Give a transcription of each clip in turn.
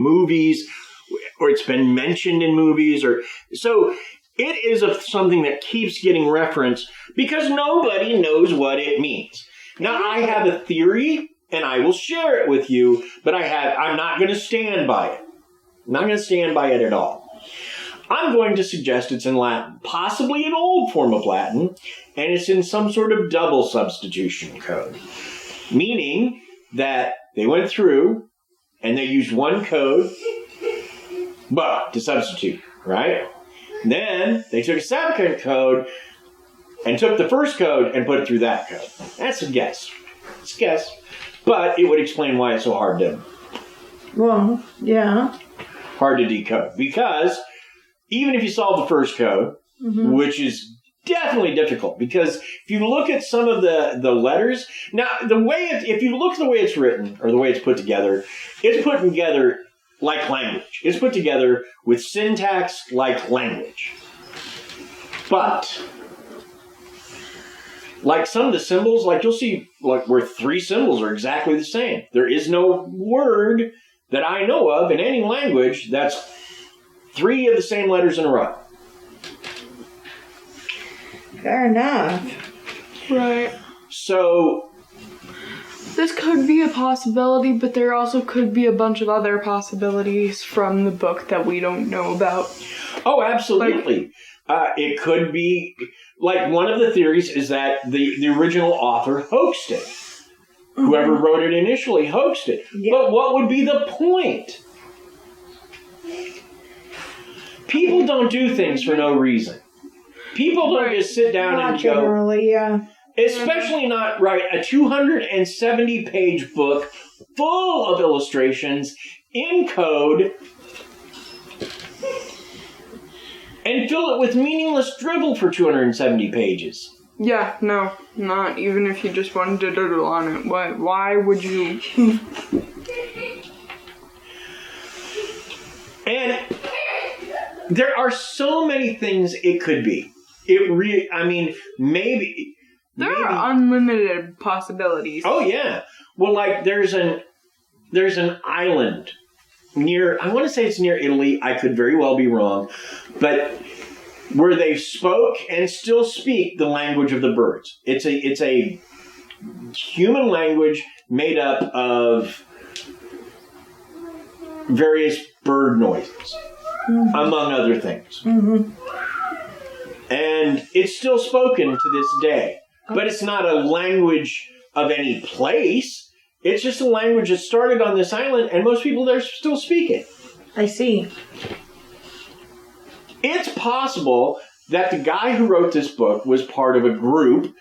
movies, or it's been mentioned in movies, or so it is something that keeps getting referenced because nobody knows what it means. Now, I have a theory, and I will share it with you, but I'm not going to stand by it. I'm not going to stand by it at all. I'm going to suggest it's in Latin, possibly an old form of Latin, and it's in some sort of double substitution code, meaning that they went through and they used one code to substitute, right? And then they took a second code and took the first code and put it through that code. That's a guess. It's a guess. But it would explain why it's so hard to... Well, yeah. Hard to decode. Because even if you solve the first code, which is definitely difficult, because if you look at some of the letters... Now, if you look at the way it's written, or the way it's put together like language. It's put together with syntax like language. But... like some of the symbols, like you'll see where 3 symbols are exactly the same. There is no word that I know of in any language that's 3 of the same letters in a row. Fair enough. Right. So... this could be a possibility, but there also could be a bunch of other possibilities from the book that we don't know about. Oh, absolutely. It could be... like, one of the theories is that the original author hoaxed it. Whoever wrote it initially hoaxed it. Yeah. But what would be the point? People don't do things for no reason. People don't just sit down and go... generally, yeah. Especially not write a 270-page book full of illustrations in code and fill it with meaningless dribble for 270 pages. Yeah, no, not even if you just wanted to doodle on it. Why would you? And there are so many things it could be. Maybe... There are unlimited possibilities. Oh, yeah. Well, like, there's an island near, I want to say it's near Italy, I could very well be wrong, but where they spoke and still speak the language of the birds. It's a human language made up of various bird noises, among other things. And it's still spoken to this day. But it's not a language of any place. It's just a language that started on this island, and most people there still speak it. I see. It's possible that the guy who wrote this book was part of a group,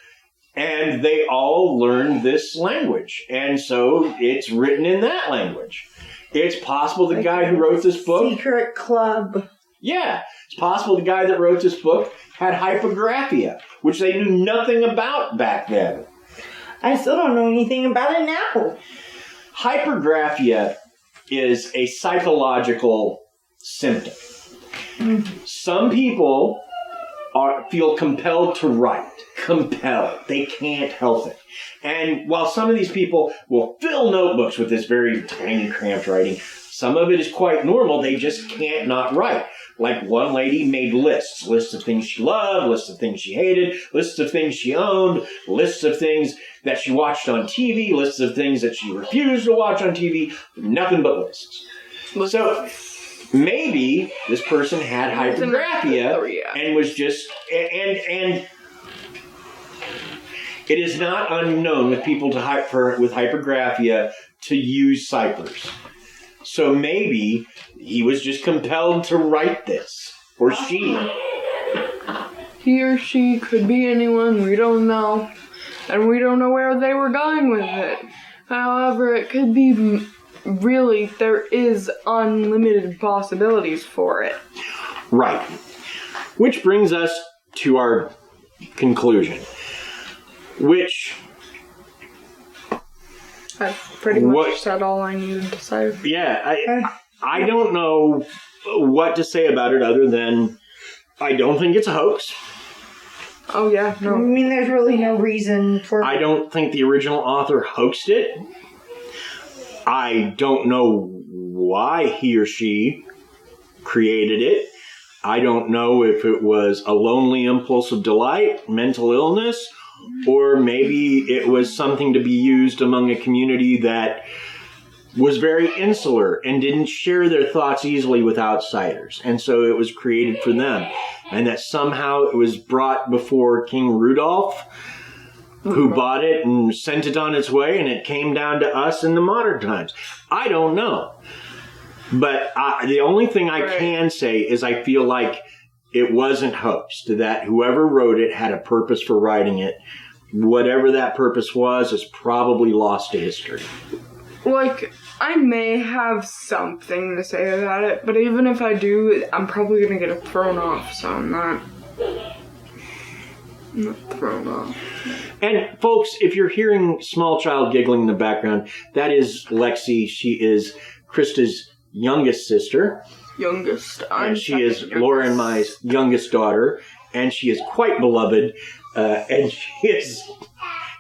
and they all learned this language. And so it's written in that language. It's possible the guy who wrote this book... secret club. Yeah. It's possible the guy that wrote this book had hypergraphia, which they knew nothing about back then. I still don't know anything about it now. Hypergraphia is a psychological symptom. Some people feel compelled to write. Compelled. They can't help it. And while some of these people will fill notebooks with this very tiny, cramped writing, some of it is quite normal. They just can't not write. Like one lady made lists of things she loved, lists of things she hated, lists of things she owned, lists of things that she watched on TV, lists of things that she refused to watch on TV, nothing but lists. So maybe this person had hypergraphia and was just, and it is not unknown with people with hypergraphia to use ciphers. So maybe he was just compelled to write this. Or she. He or she could be anyone, we don't know. And we don't know where they were going with it. However, it could be really, there is unlimited possibilities for it. Right. Which brings us to our conclusion. Which... I've pretty much said all I needed to say. Yeah, I don't know what to say about it other than I don't think it's a hoax. Oh, yeah, no. I mean, there's really no reason for... I don't think the original author hoaxed it. I don't know why he or she created it. I don't know if it was a lonely impulse of delight, mental illness, or maybe it was something to be used among a community that was very insular and didn't share their thoughts easily with outsiders. And so it was created for them. And that somehow it was brought before King Rudolph, who bought it and sent it on its way, and it came down to us in the modern times. I don't know. But the only thing I can say is I feel like it wasn't hoaxed, that whoever wrote it had a purpose for writing it. Whatever that purpose was is probably lost to history. Like, I may have something to say about it, but even if I do, I'm probably going to get it thrown off, so I'm not thrown off. And folks, if you're hearing small child giggling in the background, that is Lexi. She is Krysta's youngest sister. She is Laura and my youngest daughter, and she is quite beloved, and she is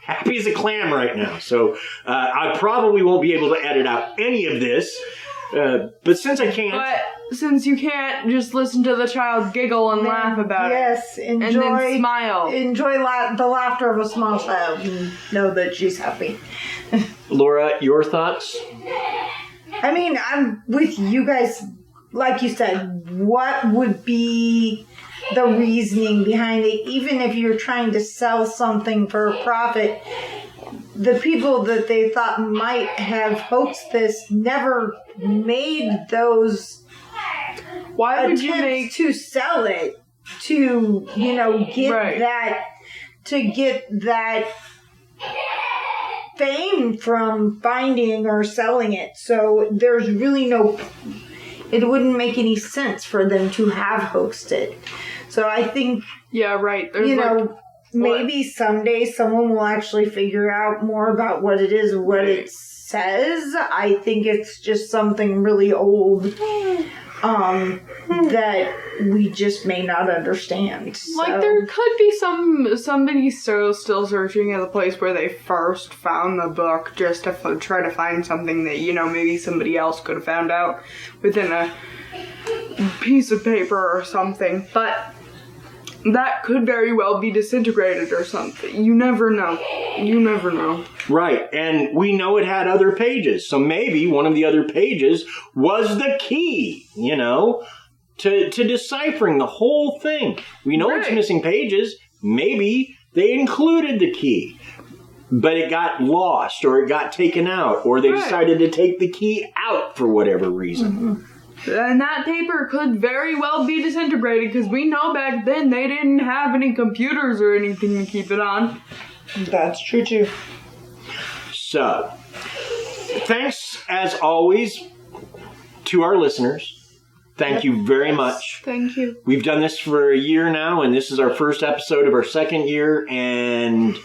happy as a clam right now. So I probably won't be able to edit out any of this, but since I can't... But since you can't, just listen to the child giggle and laugh about yes, it. And then smile. Enjoy the laughter of a small child and know that she's happy. Laura, your thoughts? I mean, I'm with you guys. Like you said, what would be the reasoning behind it? Even if you're trying to sell something for a profit, the people that they thought might have hoaxed this never made those Why would you attempts to sell it, to, get that fame from finding or selling it. So there's really it wouldn't make any sense for them to have hoaxed it. So I think, yeah, right. There's maybe someday someone will actually figure out more about what it is, what it says. I think it's just something really old that we just may not understand. So. Like, there could be somebody still searching at the place where they first found the book just to try to find something that, maybe somebody else could have found out within a piece of paper or something. But that could very well be disintegrated or something. You never know. Right, and we know it had other pages, so maybe one of the other pages was the key, to deciphering the whole thing. We know it's missing pages. Maybe they included the key, but it got lost, or it got taken out, or they decided to take the key out for whatever reason. Mm-hmm. And that paper could very well be disintegrated, because we know back then they didn't have any computers or anything to keep it on. That's true, too. So, thanks, as always, to our listeners. Thank you very much. Thank you. We've done this for a year now, and this is our first episode of our second year, and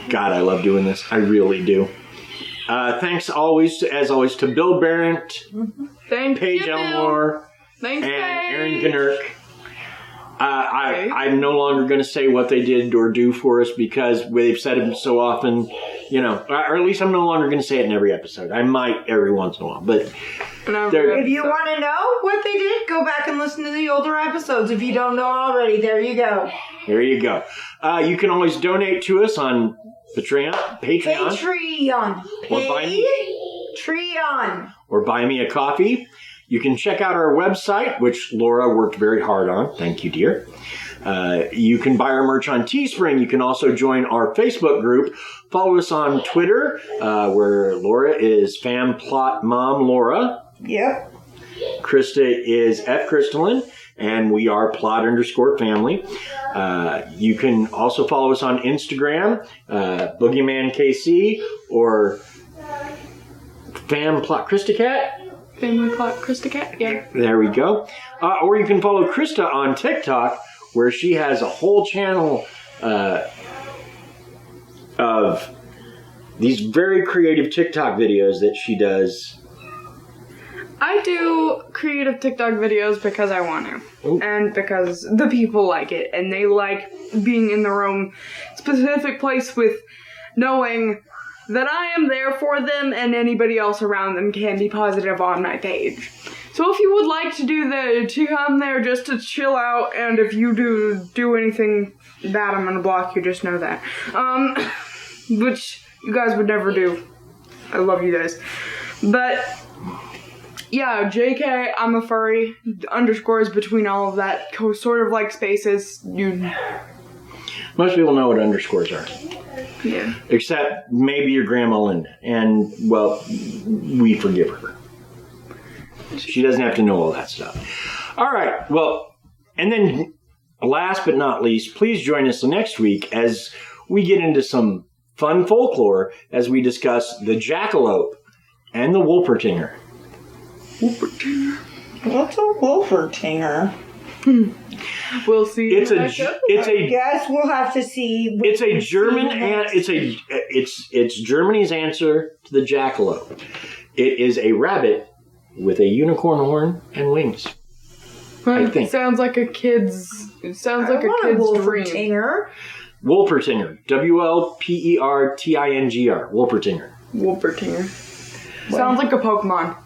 God, I love doing this. I really do. Thanks as always to Bill Barrett, Paige Elmore, and Aaron Gnurk. I'm no longer going to say what they did or do for us because they've said it so often, or at least I'm no longer going to say it in every episode. I might every once in a while, but if you want to know what they did, go back and listen to the older episodes. If you don't know already, there you go. There you go. You can always donate to us on Patreon. Or buy me a coffee. You can check out our website, which Laura worked very hard on. Thank you, dear. You can buy our merch on Teespring. You can also join our Facebook group. Follow us on Twitter, where Laura is FamPlotMomLaura. Yep. Krysta is @Crystalline, and we are plot_family. You can also follow us on Instagram, BoogeymanKC, or FamPlotKrystaCat. Family Plot Krysta, yeah. There we go. Or you can follow Krysta on TikTok, where she has a whole channel of these very creative TikTok videos that she does. I do creative TikTok videos because I want to. Ooh. And because the people like it. And they like being in their own specific place with knowing that I am there for them and anybody else around them can be positive on my page. So if you would like to come there just to chill out, and if you do anything bad, I'm gonna block you, just know that. Which you guys would never do. I love you guys. But yeah, JK, I'm a furry. Underscores between all of that, sort of like spaces. Most people know what underscores are. Yeah. Except maybe your Grandma Linda. And, well, we forgive her. She doesn't have to know all that stuff. All right. Well, and then last but not least, please join us next week as we get into some fun folklore as we discuss the jackalope and the wolpertinger. Wolpertinger. What's a wolpertinger? We'll see. It's a Guess we'll have to see. It's a German and it's Germany's answer to the jackalope. It is a rabbit with a unicorn horn and wings. I think. It sounds like a kid's. It sounds like a kid's dream. Wolpertinger. Wolpertinger. Wolpertinger. Wolpertinger. Sounds like a Pokemon.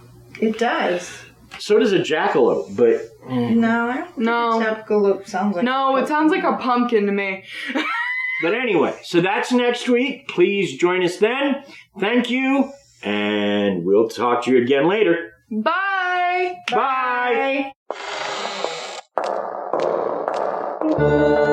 It does. So does a jackalope, but no, I don't think a jackalope sounds like. No, it sounds like a pumpkin to me. But anyway, so that's next week. Please join us then. Thank you, and we'll talk to you again later. Bye. Bye. Bye.